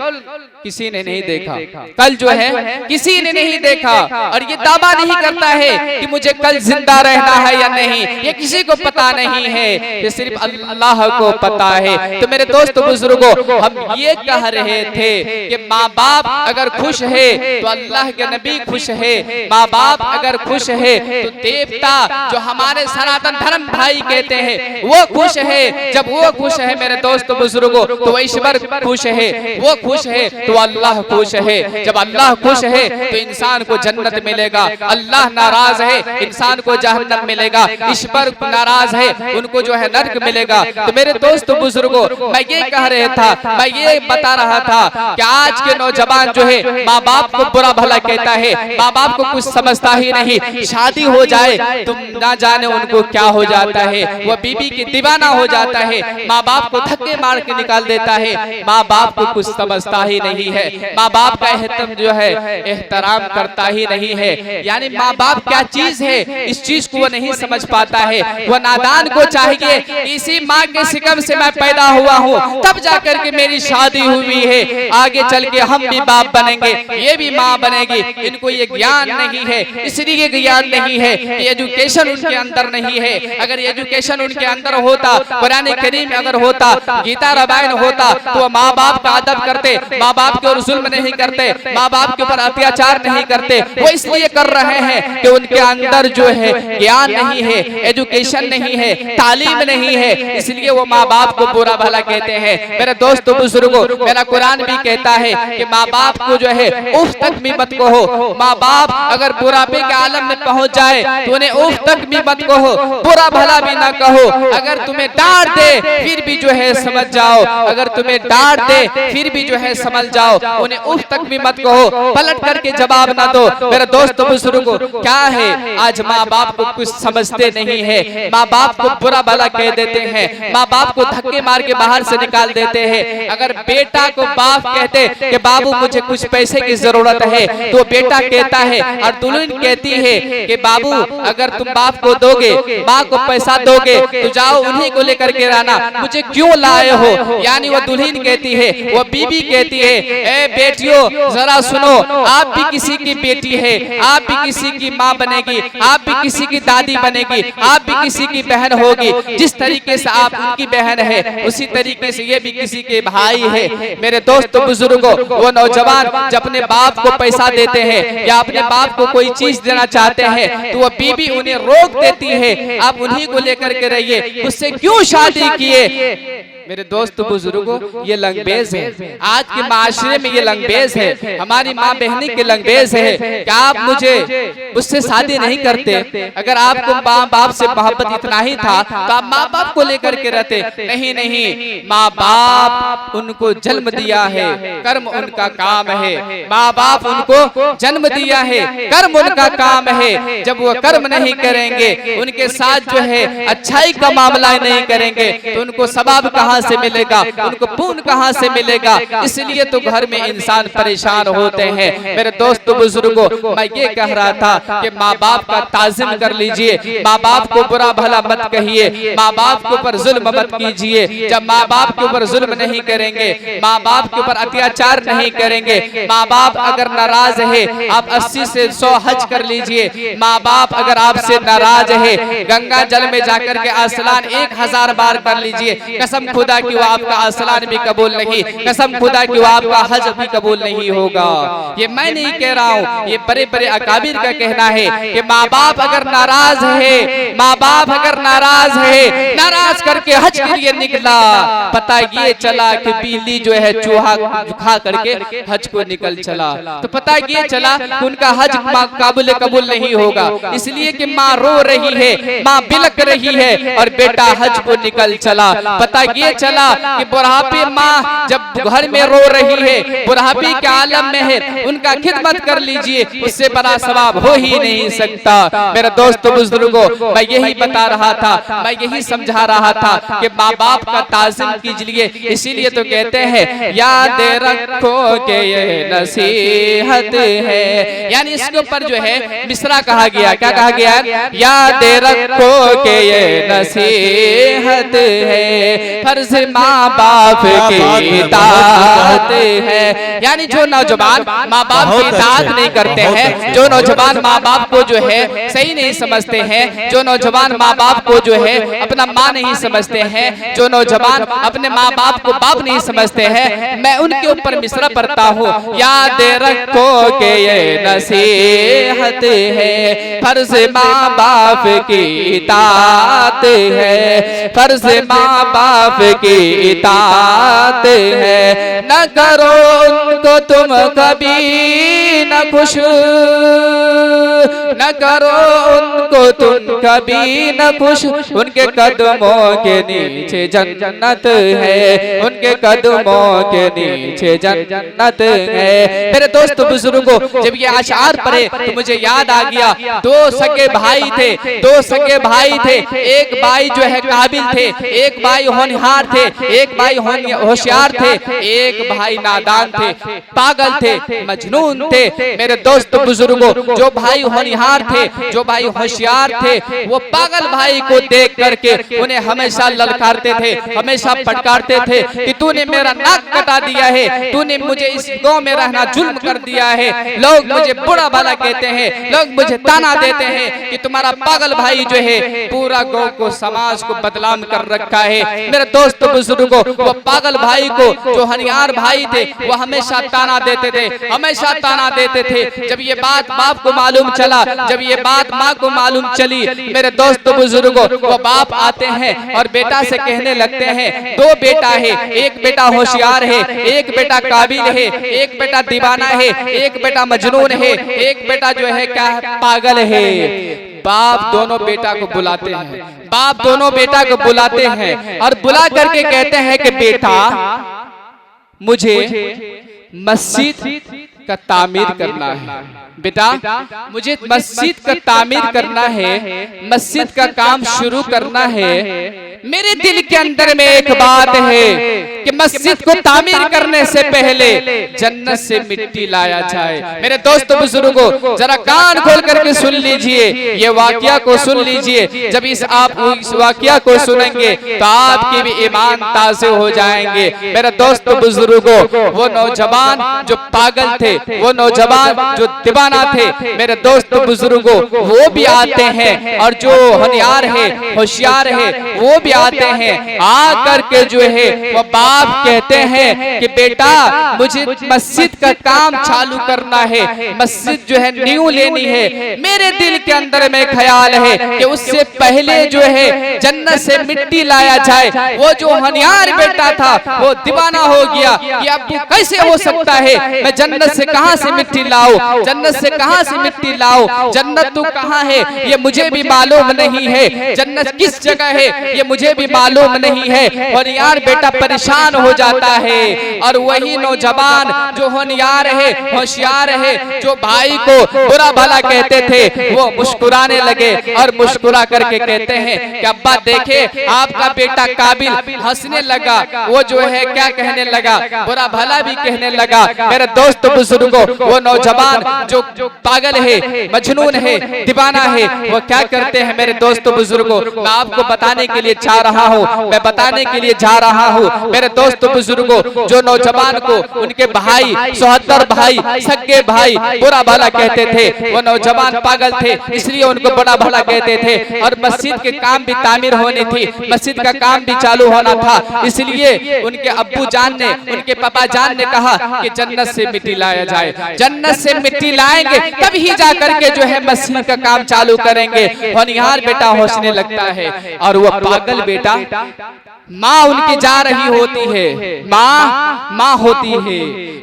किसी ने नहीं देखा, कल जो है किसी ने नहीं देखा, और ये दावा नहीं करता है कि मुझे कल जिंदा रहना है या नहीं, ये किसी को पता नहीं है, ये सिर्फ अल्लाह को पता है। तो मेरे दोस्त बुजुर्गों, हम ये कह रहे थे कि माँ बाप अगर खुश है तो अल्लाह के नबी खुश है, माँ बाप अगर खुश है तो देवता जो हमारे सनातन धर्म भाई कहते हैं वो खुश है। जब वो खुश है मेरे दोस्त बुजुर्गों तो ईश्वर खुश है, वो खुश है तो अल्लाह खुश है। जब अल्लाह खुश है तो इंसान को जन्नत मिलेगा, अल्लाह नाराज है इंसान को जहन्नम मिलेगा, ईश्वर नाराज है उनको जो है नरक मिलेगा। तो मेरे दोस्तों बुजुर्गों, मैं ये कह रहा था, मैं ये बता रहा था कि आज के नौजवान जो है माँ बाप को बुरा भला कहता है, माँ बाप को कुछ समझता ही नहीं। शादी हो जाए तुम ना जाने उनको क्या हो जाता है, वो बीबी की दीवाना हो जाता है, माँ बाप को धक्के मार के निकाल देता है। माँ बाप को कुछ समझता ही नहीं है, माँ बाप का एहतराम करता ही नहीं है। यानी माँ बाप क्या चीज है इस चीज को वो नहीं समझ पाता है। वो नादान को चाहिए इसी माँ के शिकम से मैं पैदा हुआ हूँ, तब जाकर के मेरी शादी हुई है, आगे चल के हम भी बाप बनेंगे, ये भी माँ बनेगी। इनको ये ज्ञान नहीं है, इसलिए ज्ञान नहीं है, एजुकेशन उनके अंदर नहीं है। अगर एजुकेशन उनके अंदर होता, कुरान करीम अगर होता, गीता रामायण होता, तो माँ बाप का अदब करते, माँ बाप के ऊपर जुल्म नहीं करते, माँ बाप के ऊपर अत्याचार नहीं करते। वो इसलिए कर रहे हैं कि उनके अंदर जो है ज्ञान नहीं है, एजुकेशन नहीं है, तालीम नहीं है, इसलिए वो माँ बाप को बुरा भला कहते हैं। मेरे दोस्तों बुजुर्गों, मेरा कुरान भी कहता है कि माँ बाप को जो है उफ तक भी मत कहो। माँ बाप अगर बुढ़ापे के आलम में पहुंच जाए तो उन्हें उफ तक भी मत कहो, बुरा भला भी ना कहो। अगर तुम्हें डांट दे फिर भी जो है समझ जाओ, अगर तुम्हें डांट दे फिर भी जो है समझ जाओ, उन्हें उफ तक भी मत कहो, पलट करके जवाब ना दो। मेरे दोस्तों बुजुर्गों, क्या है आज माँ बाप को कुछ समझते नहीं है, माँ बाप को बुरा भला कह देते हैं, माँ बाप को धक्के मार के बाहर से निकाल देते हैं। अगर बेटा को बाप कहते कि बाबू मुझे कुछ पैसे की जरूरत है, तो बेटा कहता है और दुल्हन कहती है कि बाबू अगर तुम बाप को दोगे, माँ को पैसा दोगे, तो जाओ उन्हीं को लेकर के रहना, मुझे क्यों लाए हो। यानी वो दुल्हन कहती है, वो बीबी कहती है, ए बेटियों जरा सुनो, आप भी किसी की बेटी है, आप भी किसी की माँ बनेगी, आप भी किसी की दादी बनेगी, आप भी किसी की बहन होगी। जिस तरीके से आप उनकी बहन है, उसी तरीके से ये भी किसी के भाई है। मेरे दोस्तों बुजुर्गों, वो नौजवान जब अपने बाप को पैसा देते हैं या अपने बाप को कोई चीज देना चाहते हैं, तो वो बीबी उन्हें रोक देती है, आप उन्हीं को लेकर के रहिए, उससे क्यों शादी किए। मेरे दोस्त बुजुर्गों, ये लंगबेज है, आज के माशरे में ये लंगबेज है, हमारी माँ बहनी के लंगबेज है कि आप मुझसे शादी नहीं करते। अगर आपको माँ बाप से मोहब्बत इतना ही था तो आप माँ बाप को लेकर के रहते। नहीं नहीं, माँ बाप उनको जन्म दिया है, कर्म उनका काम है। माँ बाप उनको जन्म दिया है, कर्म उनका काम है। जब वो कर्म नहीं करेंगे, उनके साथ जो है अच्छाई का मामला नहीं करेंगे, तो उनको सवाब कहाँ से मिलेगा, उनको पुण्य कहाँ से मिलेगा। इसलिए तो घर में इंसान परेशान होते हैं। मेरे दोस्तों बुजुर्गों, मैं ये कह रहा था कि माँ बाप का ताज़ीम कर लीजिए, माँ बाप को बुरा भला मत कहिए, माँ बाप के ऊपर जुल्म मत कीजिए। जब माँ बाप के ऊपर जुल्म नहीं करेंगे, माँ बाप के ऊपर अत्याचार नहीं करेंगे, माँ बाप अगर नाराज है, आप 80 से 100 हज कर लीजिए। माँ बाप अगर आपसे नाराज है, गंगा जल में जाकर के स्नान 1000 बार कर लीजिए, कसम खुदा कि वो आपका अस्लान भी कबूल नहीं, कसम खुदा कि वो आपका हज भी कबूल नहीं होगा। ये मैं नहीं कह रहा हूँ, ये बड़े बड़े अकाबिर का कहना है कि माँ बाप अगर नाराज है, माँ बाप अगर नाराज है, नाराज करके हज के लिए निकला, पता ये चला कि बिल्ली जो है चूहा खा करके हज को निकल चला, तो पता ये चला कि उनका हज काबुल कबूल नहीं होगा। इसलिए कि माँ रो रही है, माँ बिलक रही है और बेटा हज को निकल चला। पता ये चला कि बुढ़ापे माँ जब घर में रो रही है, बुढ़ापे के आलम में है, उनका खिदमत कर लीजिए, उससे बड़ा सवाब हो ही नहीं सकता। मेरे दोस्तों बुजुर्गों, मैं यही बता रहा था, मैं यही समझा रहा था कि माँ बाप का ताज़ीम कीजिए। इसीलिए तो कहते हैं याद रखो कि ये नसीहत है, यानी इसके ऊपर जो है मिसरा कहा गया, क्या कहा गया, याद रखो कि ये नसीहत है, फर्ज माँ बाप की इताअत है। यानी जो नौजवान माँ बाप की इताअत नहीं करते हैं, जो नौजवान माँ बाप को जो है सही नहीं समझते हैं, जो नौजवान माँ बाप को जो है अपना माँ नहीं समझते हैं, जो नौजवान अपने माँ बाप को बाप नहीं समझते हैं, मैं उनके ऊपर मिसरा पढ़ता हूँ, याद रखो कि ये नसीहत है, फर्ज माँ बाप की इताअत है, फर्ज माँ बाप की इताअत है। न करो उनको तुम कभी न खुश, न करो उनको तुम कभी न खुश, उनके कदमों के नीचे जन्नत है, उनके कदमों के नीचे जन्नत है। मेरे दोस्त बुजुर्गों, जब ये अशआर पढ़े तो मुझे याद आ गया, दो सगे भाई थे, दो सगे भाई थे। एक भाई जो है काबिल थे, एक भाई होनहार थे, एक भाई होशियार थे, एक भाई नादान थे, पागल थे, मजनून थे। मेरे दोस्त बुजुर्गों, जो भाई होनहार थे, जो भाई होशियार थे, वो पागल भाई को देख करके उन्हें हमेशा ललकारते थे, हमेशा फटकारते थे कि तूने मेरा नाक कटा दिया है, तूने मुझे इस गांव में रहना जुल्म कर दिया है। लोग मुझे बुरा भला कहते हैं, लोग मुझे ताना देते हैं कि तुम्हारा पागल भाई जो है पूरा गांव को, समाज को बदनाम कर रखा है। मेरे दोस्त बुजुर्गों, वो पागल भाई को, जो होनहार भाई थे, वो हमेशा ताना देते थे, हमेशा ताना देते थे। जब ये बात बाप को मालूम चला, जब ये बात माँ को मालूम चली, मेरे दोस्त बुजुर्गों, वो बाप आते हैं और बेटा से कहने लगते हैं, दो बेटा है, एक बेटा होशियार है, एक बेटा काबिल है, एक बेटा दीवाना है, एक बेटा मजनून है, एक बेटा जो है क्या पागल है। बाप दोनों बेटा को बुलाते हैं, बाप दोनों बेटा को बुलाते हैं और बुला करके कहते हैं कि बेटा, मुझे मस्जिद का तामीर करना है। बेटा, मुझे मस्जिद का तामीर करना है, मस्जिद का काम शुरू करना है। मेरे दिल के अंदर में एक बात है कि मस्जिद को तामीर करने से पहले जन्नत से मिट्टी लाया जाए। मेरे दोस्तों बुजुर्गों, जरा कान खोल करके सुन लीजिए, ये वाकया को सुन लीजिए। जब आप इस वाकया को सुनेंगे तो आपके भी ईमान ताज़े हो जाएंगे। मेरे दोस्तों बुजुर्गों, वो नौजवान जो पागल थे, वो नौजवान जो दीवाना थे, मेरे दोस्त बुजुर्गों, वो भी आते हैं और जो होनहार है, होशियार है, वो भी आते हैं। आकर के जो है वो बाप कहते हैं कि बेटा, मुझे मस्जिद का काम चालू करना है, मस्जिद जो है न्यू लेनी है। मेरे दिल के अंदर में ख्याल है कि उससे पहले जो है जन्नत से मिट्टी लाया जाए। वो जो होनहार बेटा था वो दीवाना हो गया कि अब कैसे हो सकता है, मैं जन्नत से कहां से मिट्टी लाऊं, जन्नत से कहां से मिट्टी लाऊं, जन्नत तो कहां है ये मुझे भी मालूम नहीं है, जन्नत किस जगह है ये मुझे भी मालूम नहीं है। और यार बेटा परेशान हो जाता है। और वही नौजवान जो होनहार है, होशियार है, जो भाई को बुरा भला कहते थे, वो मुस्कुराने लगे और मुस्कुरा करके कहते हैं कि अब्बा देखे आपका बेटा काबिल। हंसने लगा, वो जो है क्या कहने लगा, बुरा भला भी कहने लगा। मेरे दोस्त बुजुर्गों, वो नौजवान जो पागल है, मजनून है, दीवाना है, वो क्या करते हैं मेरे दोस्तों बुजुर्गों, मैं आपको बताने के लिए चाह रहा हूँ, मैं बताने के लिए जा रहा हूँ। मेरे दोस्तों बुजुर्गों, जो नौजवान को उनके भाई, सहोदर भाई, सगे भाई बुरा भला कहते थे, वो नौजवान पागल थे, इसलिए उनको बड़ा भला कहते थे। और मस्जिद के काम भी तामीर होनी थी, मस्जिद का काम भी चालू होना था, इसलिए उनके अब्बू जान ने, उनके पापा जान ने कहा कि जन्नत से मिट्टी लाया जाए, जन्नत से मिट्टी लाएंगे तभी जा करके जो है मस्जिद का काम चालू करेंगे। होनहार बेटा हंसने लगता है और वो पागल बेटा, माँ उनकी जा रही होती है, माँ होती है,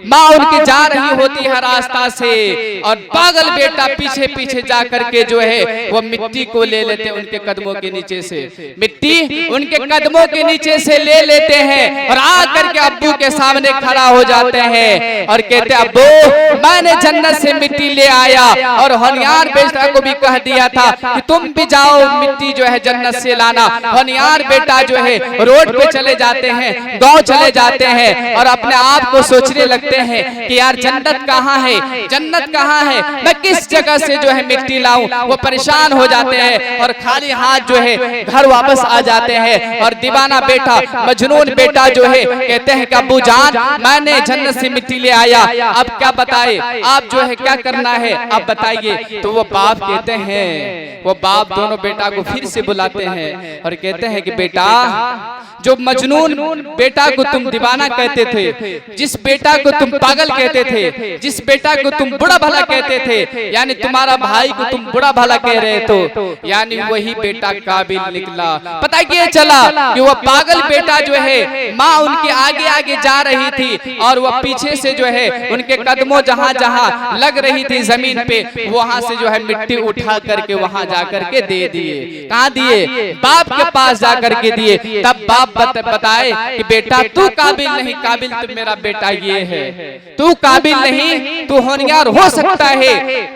माँ उनकी जा रही होती है रास्ता से, और पागल बेटा पीछे पीछे जा करके जो है वो मिट्टी को ले लेते उनके कदमों के नीचे से, मिट्टी उनके कदमों के नीचे से ले लेते हैं और आकर के अब्बू के सामने खड़ा हो जाते हैं और कहते हैं अब्बू मैंने जन्नत से मिट्टी ले आया। और होनहार बेटा को भी कह दिया था कि तुम भी जाओ मिट्टी जो है जन्नत से लाना। होनहार बेटा जो है रोड पे चले जाते हैं, गांव चले जाते हैं और अपने आप को सोचने लगते हैं कि यार जन्नत कहाँ है, जन्नत कहाँ है, मैं किस जगह से जो है मिट्टी लाऊं। वो परेशान हो जाते हैं और खाली हाथ जो है घर वापस आ जाते हैं। और दीवाना बेटा, मजनून बेटा जो है कहते हैं कि अब्बू जान मैंने जन्नत से मिट्टी ले आया, अब क्या बताए, आप जो है क्या करना है आप बताइए। तो वो बाप कहते हैं, वो बाप दोनों बेटा को फिर से बुलाते हैं और कहते हैं कि बेटा, जो मजनून बेटा को तुम दीवाना कहते थे, जिस बेटा को तुम तुम पागल कहते थे, जिस बेटा को तुम बुरा भला कहते थे, यानी तुम्हारा भाई को तुम बुरा भला कह रहे तो, यानी वही बेटा काबिल निकला। पता ये चला कि वो पागल बेटा जो है माँ उनके आगे आगे जा रही थी और वह पीछे से जो है उनके कदमों जहां जहां लग रही थी जमीन पे, वहां से जो है मिट्टी उठा करके वहां जाकर के दे दिए। कहाँ दिए? बाप के पास जाकर के दिए। तब बाप बताए कि बेटा तू काबिल नहीं, काबिल तो मेरा बेटा ये है, तू काबिल नहीं, तू होनहार हो सकता है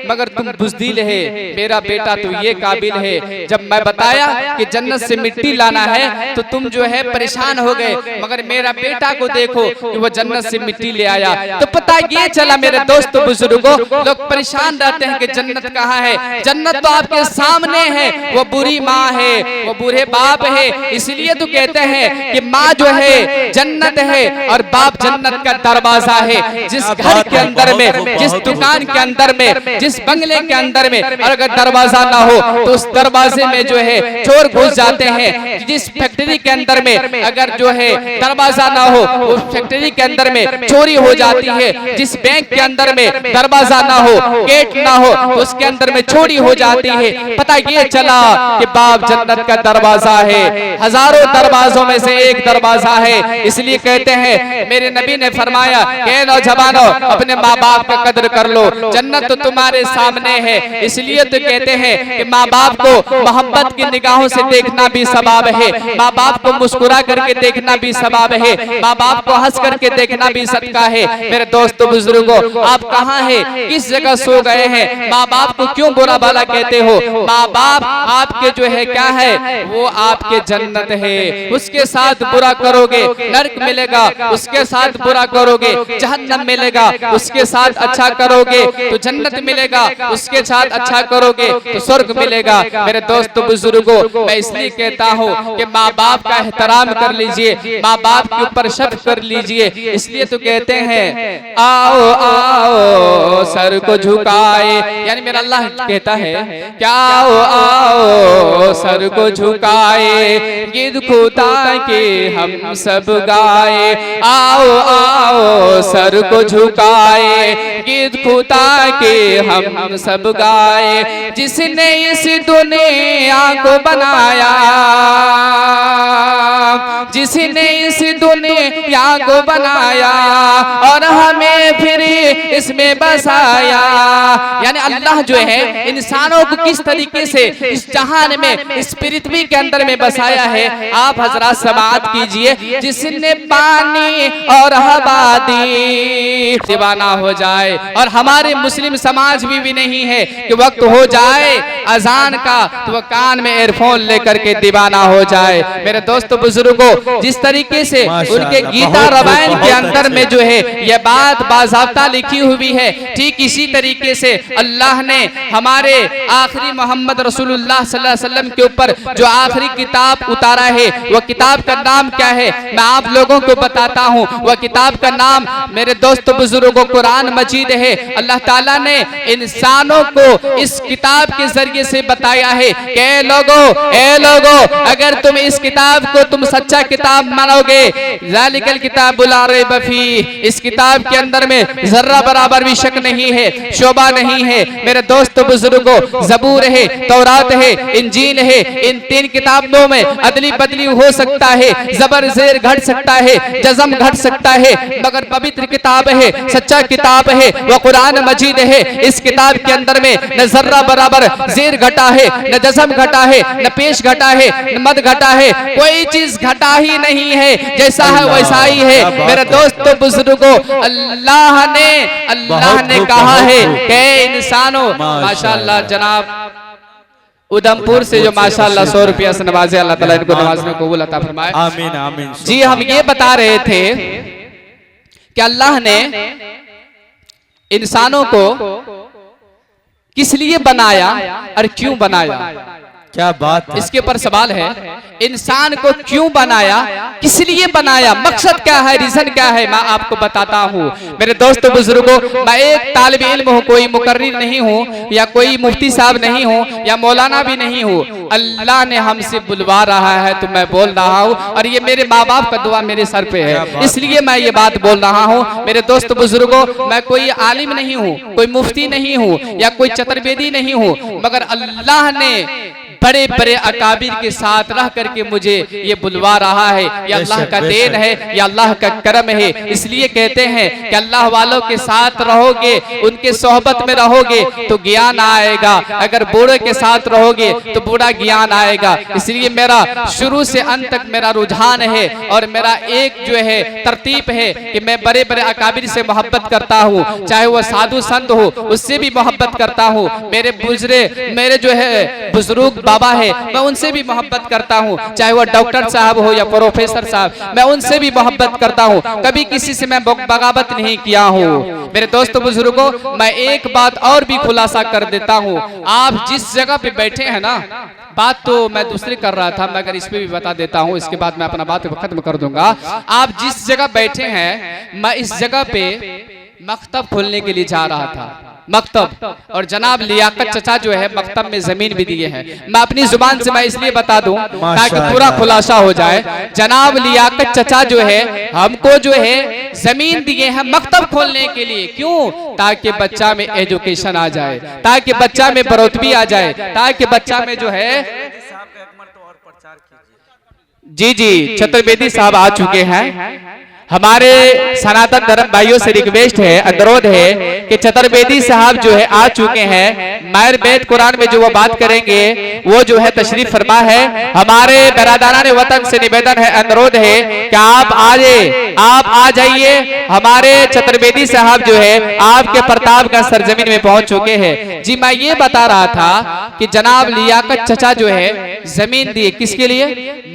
मगर तुम बुज़दिल है, मेरा बेटा तो ये काबिल है। जब मैं बताया कि जन्नत से मिट्टी लाना है तो तुम जो है परेशान हो गए, मगर मेरा बेटा को देखो कि वो जन्नत से मिट्टी ले आया। तो पता ये चला मेरे दोस्तों बुजुर्गों, लोग परेशान रहते हैं कि जन्नत कहाँ है। जन्नत तो आपके सामने है, वो बुरी माँ है, वो बूढ़े बाप है। इसलिए तो कहते हैं कि माँ जो है जन्नत है और बाप जन्नत का दरवाजा है। जिस घर के अंदर में, जिस दुकान के अंदर में, जिस बंगले के अंदर में अगर दरवाजा ना हो तो उस दरवाजे में जो है चोर घुस जाते हैं। जिस फैक्ट्री के अंदर में अगर जो है दरवाजा ना हो उस फैक्ट्री के अंदर में चोरी हो जाती है। जिस बैंक के अंदर में दरवाजा ना हो, गेट ना हो तो उसके अंदर में चोरी हो जाती है। पता ये चला कि बाप जन्नत का दरवाजा है, हजारों दरवाजों में से एक दरवाजा है। इसलिए कहते हैं मेरे नबी ने फरमाया कि नौजवानों अपने माँ बाप का कदर कर लो, जन्नत तो तुम्हारे सामने है। इसलिए तो कहते हैं कि माँ बाप को मोहब्बत की निगाहों से देखना भी सवाब है, माँ बाप को मुस्कुरा करके देखना भी सवाब है, माँ बाप को हंस करके देखना भी सदका है। मेरे दोस्तों बुजुर्गों, आप कहाँ हैं, किस जगह सो गए हैं? माँ बाप को क्यों बुरा भला कहते हो? माँ बाप आपके जो है क्या है, वो आपके जन्नत है। उसके साथ बुरा करोगे नरक मिलेगा, उसके साथ बुरा करोगे जहन्नम मिलेगा, उसके साथ अच्छा करोगे तो जन्नत मिलेगा, उसके साथ अच्छा करोगे तो स्वर्ग मिलेगा। मेरे दोस्तों बुजुर्गों, मैं इसलिए कहता हूँ कि माँ बाप का एहतराम कर लीजिए, माँ बाप के ऊपर शफ़क़त कर लीजिए। इसलिए तो कहते हैं आओ आओ सर को झुकाए, यानी मेरा अल्लाह कहता है क्या आओ आओ सर को झुकाए, गिद खुदा के हम सब गाए। आओ आओ सर को झुकाए, गिद खुदा के हम सब गाए। जिसने इस दुनिया को बनाया, जिसने इस दुनिया को बनाया और हमें फिर इसमें बसाया। यानी अल्लाह जो है इंसानों को किस तरीके से इस जहान में, इस पृथ्वी के अंदर में बसाया है, आप हजरात समाअत कीजिए। जिसने पानी और हवा दी, दीवाना हो जाए। और हमारे मुस्लिम समाज भी नहीं है कि वक्त हो जाए अजान का तो वह कान में एयरफोन लेकर के दीवाना हो जाए। मेरे दोस्तों बुजुर्गों, जिस तरीके से उनके गीता रामायण के अंदर में जो है यह बात बाज़ाब्ता लिखी हुई है, ठीक इसी तरीके से अल्लाह ने हमारे आखिरी मोहम्मद रसूलुल्लाह सल्लल्लाहु अलैहि वसल्लम के ऊपर जो आखिरी किताब उतारा है, वह किताब का नाम क्या है मैं आप लोगों को बताता हूँ। वह किताब का नाम मेरे दोस्तों बुजुर्गों कुरान मजीद है। अल्लाह ताला ने इंसानों को इस किताब के जरिए से बताया है कि ए लोगो अगर तुम इस किताब को तुम सच्चा किताब मानोगे, ज़ालिकल किताबुल ला रैब फीह, इस किताब के अंदर में जर्रा बराबर भी शक नहीं है, शोभा नहीं है। मेरे दोस्तों बुजुर्गों, ज़बूर है, तौरात है, इंजील है, इन तीन किताबों में अदली बदली हो सकता है, जबर जेर घट सकता है, जज़म घट सकता है, मगर पवित्र किताब है, सच्चा किताब है, वह कुरान मजीद है। इस किताब के अंदर में न जर्रा बराबर जेर घटा है, न जज़म घटा है, न पेश घटा है, न मद घटा है, कोई चीज घटा ही नहीं है, जैसा है वैसा ही है। मेरे दोस्तों बुजुर्गों, अल्लाह ने कहा है कि इंसानों, माशाअल्लाह जनाब उधमपुर से जो माशाअल्लाह 100 रुपया से नवाजे, अल्लाह ताला इनको नवाजने को कबूल अता फरमाए। आमीन आमीन। जी हम ये बता रहे थे कि अल्लाह ने इंसानों को किस लिए बनाया और क्यों बनाया। क्या बात है। इसके ऊपर सवाल है, इंसान को क्यों बनाया, किस लिए बनाया, मकसद क्या है, रीजन क्या है, मैं आपको बताता हूँ। मेरे दोस्तों बुजुर्गों, मैं एक तालिब इल्म हूँ, कोई मुकर्रिर नहीं हूँ, या कोई मुफ्ती साहब नहीं हूँ, या मौलाना भी नहीं हूँ। अल्लाह ने हमसे बुलवा रहा है तो मैं बोल रहा हूँ, और ये मेरे माँ बाप का दुआ मेरे सर पे है, इसलिए मैं ये बात बोल रहा हूँ। मेरे दोस्त बुजुर्गों, मैं कोई आलिम नहीं हूँ, कोई मुफ्ती नहीं हूँ, या कोई चतुर्वेदी नहीं हूँ, मगर अल्लाह ने बड़े बड़े अकाबिर के साथ रह करके मुझे ये बुलवा रहा है। ये अल्लाह का देन है, ये अल्लाह का करम है। इसलिए कहते हैं कि अल्लाह वालों के साथ रहोगे, उनके सोहबत में रहोगे तो ज्ञान आएगा, अगर बूढ़े के साथ रहोगे तो बूढ़ा ज्ञान आएगा। इसलिए मेरा शुरू से अंत तक मेरा रुझान है, और मेरा एक जो है तरतीब है कि मैं बड़े बड़े अकाबिर से मोहब्बत करता हूँ, चाहे वो साधु संत हो उससे भी मोहब्बत करता हूँ। मेरे जो है बुजुर्ग बाबा है, मैं उनसे भी मोहब्बत करता हूँ, चाहे वो डॉक्टर साहब हो या प्रोफेसर साहब, मैं उनसे भी मोहब्बत करता हूँ। कभी किसी से मैं बगावत नहीं किया हूँ। मेरे दोस्तों बुजुर्गों, मैं एक बात और भी खुलासा कर देता हूँ। आप जिस जगह पे बैठे हैं ना, बात तो मैं दूसरी कर रहा था, मगर इस पे भी बता देता हूँ, इसके बाद मैं अपना बात खत्म कर दूंगा। आप जिस जगह बैठे हैं, मैं इस जगह पे मकतब खोलने के लिए जा रहा था, मकतब, और जनाब लियाकत चचा जो है मकतब में जमीन भी दिए हैं। मैं अपनी जुबान से मैं इसलिए बता दूं ताकि पूरा खुलासा हो जाए। जनाब लियाकत चचा जो है हमको जो है जमीन दिए हैं मकतब खोलने के लिए। क्यों? ताकि बच्चा में एजुकेशन आ जाए, ताकि बच्चा में बढ़ोतरी आ जाए, ताकि बच्चा में जो है। जी चतुर्वेदी साहब आ चुके हैं। हमारे सनातन धर्म भाइयों से रिक्वेस्ट है, अनुरोध है कि चतुर्वेदी साहब जो है आ चुके हैं। मायर बैत कुरान में जो वो बात करेंगे वो जो है तशरीफ फरमा है। हमारे बरादरान वतन से निवेदन है, अनुरोध है कि आप आ जाइए। हमारे चतुर्वेदी साहब जो है आपके प्रतापगढ़ सरजमीन में पहुंच चुके हैं। जी मैं ये बता रहा था कि जनाब लियाकत चचा जो है जमीन दिए किसके लिए?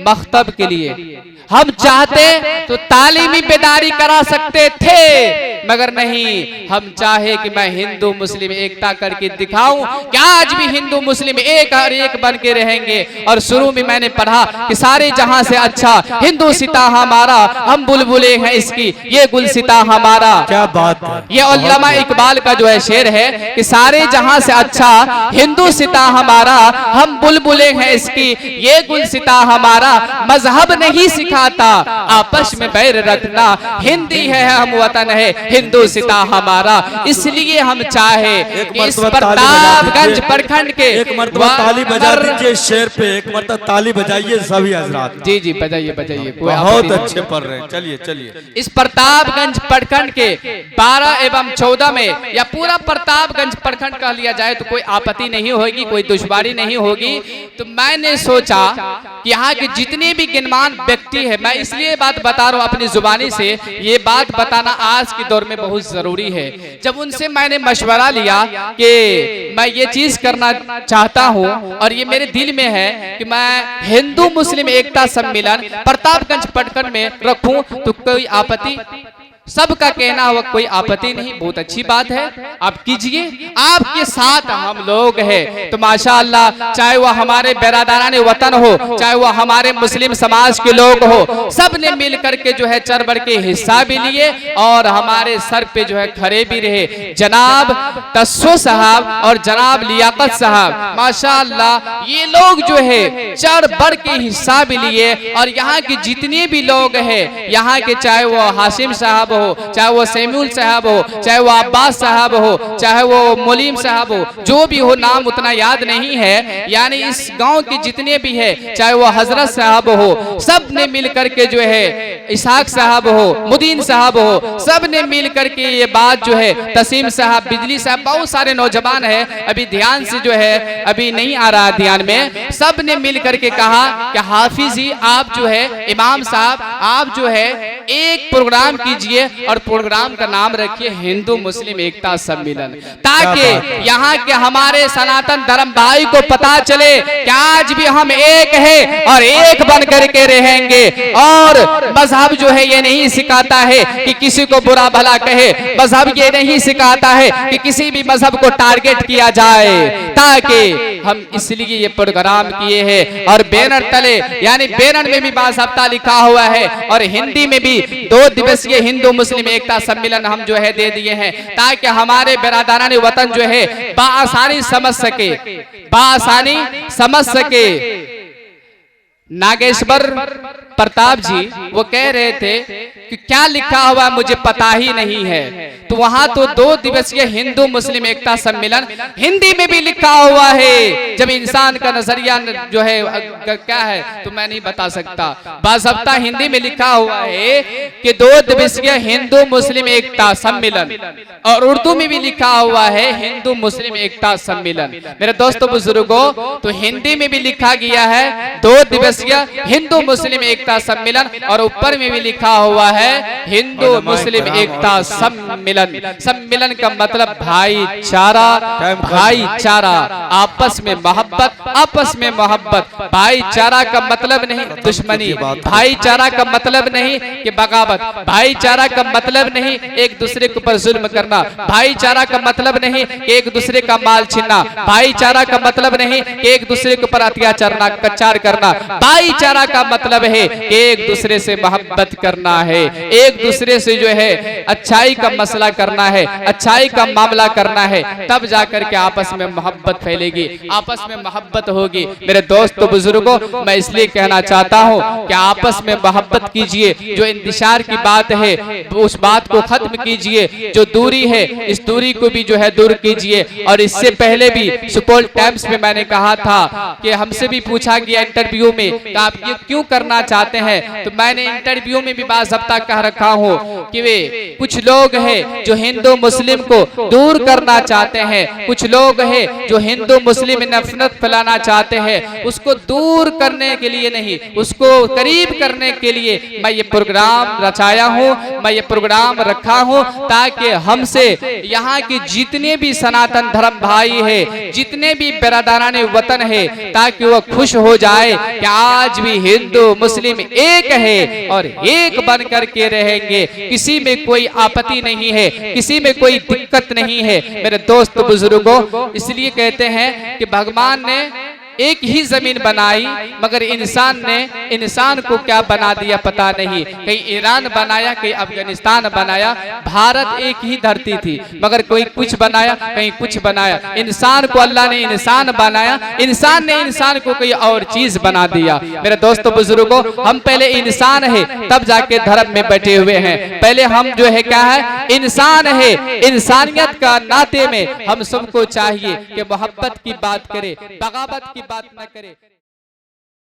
मकतब के लिए। हम चाहते तो तालीमी बेदारी करा सकते थे, मगर नहीं, हम चाहे कि मैं हिंदू मुस्लिम एकता करके दिखाऊं कि आज भी हिंदू मुस्लिम एक और एक बन के रहेंगे। और शुरू में मैंने पढ़ा कि सारे जहां से अच्छा हिंदू सिता हमारा, हम बुलबुले हैं इसकी, ये गुलसिता हमारा। क्या बात है। ये उल्लामा इकबाल का जो है शेर है कि सारे जहां से अच्छा हिंदू सिता हमारा, हम बुलबुले हैं इसकी, ये गुलसिता हमारा। मजहब नहीं सिखाता आपस में बैर रखना, हिंदी है हम वतन है हिंदू सिता हमारा। इसलिए हम चाहे इस प्रतापगंज प्रखंड के एक मरतबा ताली बजा दीजिए शेर पे, एक मरतबा ताली बजाइए सभी हजरात। जी बजाइए, बहुत अच्छे पढ़ रहे हैं। चलिए। इस प्रतापगंज प्रखंड के 12 एवं 14 में, या पूरा प्रतापगंज प्रखंड कह लिया जाए तो कोई आपत्ति नहीं होगी, कोई दुश्वारी नहीं होगी। तो मैंने सोचा कि यहाँ के जितने भी गिनमान व्यक्ति है, मैं इसलिए बात बता रहा हूँ अपनी जुबानी से, ये बात बताना आज के दौर में बहुत जरूरी है। जब उनसे मैंने मशवरा लिया कि मैं ये चीज करना चाहता हूँ और ये मेरे दिल में है कि मैं हिंदू मुस्लिम एकता सम्मेलन प्रतापगंज प्रखंड में रखूं, तो कोई आपत्ति, सबका कहना हुआ कोई आपत्ति नहीं, बहुत अच्छी बात है, आप कीजिए, आपके साथ हम लोग हैं। तो माशाअल्लाह, चाहे वह हमारे बेरादाराने वतन हो, चाहे वह हमारे मुस्लिम समाज के लोग हो, सब ने मिल करके जो है चढ़ बढ़ के हिस्सा भी लिए और हमारे सर पे जो है खड़े भी रहे। जनाब तस्सो साहब और जनाब लियाकत साहब, माशाअल्लाह ये लोग जो है चढ़ बढ़ के हिस्सा भी लिए। और यहाँ के जितने भी लोग हैं, यहाँ के चाहे वो हाशिम साहब हो, चाहे वो सैमुल साहब हो, चाहे वो अब्बास साहब हो, चाहे वो मुलीम साहब हो, जो भी हो, नाम उतना याद नहीं है, यानी इस गांव के जितने भी है, चाहे वो हजरत साहब हो, सब ने मिल करके जो है, इसाक साहब हो, मुदीन साहब हो, सब ने मिल करके ये बात जो है, तसीम साहब, बिजली साहब, बहुत सारे नौजवान है, अभी ध्यान से जो है अभी नहीं आ रहा ध्यान में, सब ने मिल करके कहा कि हाफिज जी आप जो है, इमाम साहब आप जो है एक प्रोग्राम कीजिए और प्रोग्राम का नाम रखिए हिंदू मुस्लिम एकता सम्मेलन, ताकि यहाँ के हमारे सनातन धर्म भाई को पता चले कि आज भी हम एक है और एक बन करके रहेंगे। और मजहब जो है ये नहीं सिखाता है कि किसी को बुरा भला कहे, मजहब ये नहीं सिखाता है कि किसी भी मजहब को टारगेट किया जाए, ताकि हम इसलिए ये प्रोग्राम किए हैं। और बैनर तले यानी बैनर में भी बाज़ाब्ता लिखा हुआ है और हिंदी में भी 2 दिवसीय हिंदू मुस्लिम एकता सम्मेलन हम जो है दे दिए हैं, ताकि हमारे बिरादरान वतन जो है बाआसानी समझ सके। नागेश्वर प्रताप जी वो कह रहे थे कि क्या लिखा हुआ मुझे पता ही नहीं है, तो वहां तो 2 दिवसीय हिंदू मुस्लिम एकता सम्मेलन हिंदी में भी लिखा हुआ है। जब इंसान का नजरिया जो है क्या है तो मैं नहीं बता सकता, बाज़ाब्ता हिंदी में लिखा हुआ है कि 2 दिवसीय हिंदू मुस्लिम एकता सम्मेलन, और उर्दू में भी लिखा हुआ है हिंदू मुस्लिम एकता सम्मेलन। मेरे दोस्तों बुजुर्गों, तो हिंदी में भी लिखा गया है 2 दिवसीय हिंदू मुस्लिम एकता सम्मेलन और ऊपर में भी लिखा हुआ है हिंदू मुस्लिम एकता सम्मेलन। सम्मेलन का मतलब भाईचारा, भाईचारा, आपस में मोहब्बत। भाईचारा का मतलब नहीं दुश्मनी, भाईचारा का मतलब नहीं कि बगावत, भाईचारा का मतलब नहीं एक दूसरे के ऊपर जुल्म करना, भाईचारा का मतलब नहीं कि एक दूसरे का माल छीनना, भाईचारा का मतलब नहीं कि एक दूसरे के ऊपर अत्याचार करना। भाईचारा का मतलब है कि एक दूसरे से मोहब्बत करना है, एक दूसरे से जो है अच्छाई का मसला करना है, अच्छाई का मामला करना है, तब जाकर के आपस में मोहब्बत फैलेगी, आपस में मोहब्बत होगी। मेरे दोस्तों बुजुर्गों, मैं इसलिए कहना चाहता हूं कि आपस में मोहब्बत कीजिए, जो इंतशार की बात है उस बात को खत्म कीजिए, जो दूरी है इस दूरी को भी जो है दूर कीजिए। और इससे पहले भी सुपौल टाइम्स में मैंने कहा था कि हमसे भी पूछा गया इंटरव्यू में कि आप ये क्यों करना चाहते हैं, तो मैंने इंटरव्यू में भी बाज़ाब्ता कह रखा हूं कि वे कुछ लोग हैं जो हिंदू मुस्लिम को दूर करना चाहते हैं, कुछ लोग हैं जो हिंदू मुस्लिम में नफरत फैलाना चाहते हैं, उसको दूर करने के लिए नहीं उसको करीब करने के लिए मैं ये प्रोग्राम रचाया हूं, मैं ये प्रोग्राम रखा हूं, ताकि हमसे यहाँ की जितने भी सनातन धर्म भाई है, जितने भी बिरादरान वतन है, ताकि वह खुश हो जाए कि आज भी हिंदू मुस्लिम एक है और एक बन करके रहेंगे, किसी में कोई आपत्ति नहीं है, किसी में कोई दिक्कत नहीं है। मेरे दोस्त बुजुर्गों, इसलिए कहते हैं कि भगवान ने एक ही जमीन बनाई, मगर इंसान ने इंसान को क्या बना दिया पता नहीं, कहीं ईरान बनाया, कहीं अफगानिस्तान बनाया, भारत एक ही धरती थी, मगर कोई कुछ बनाया, कहीं कुछ बनाया। इंसान को अल्लाह ने इंसान बनाया, इंसान ने इंसान को कोई और चीज बना दिया। मेरे दोस्तों बुजुर्गों, हम पहले इंसान है तब जाके धर्म में बैठे हुए हैं, पहले हम जो है क्या है इंसान है। इंसानियत का नाते में हम सबको चाहिए कि मोहब्बत की बात करें, बगावत की बात न करे।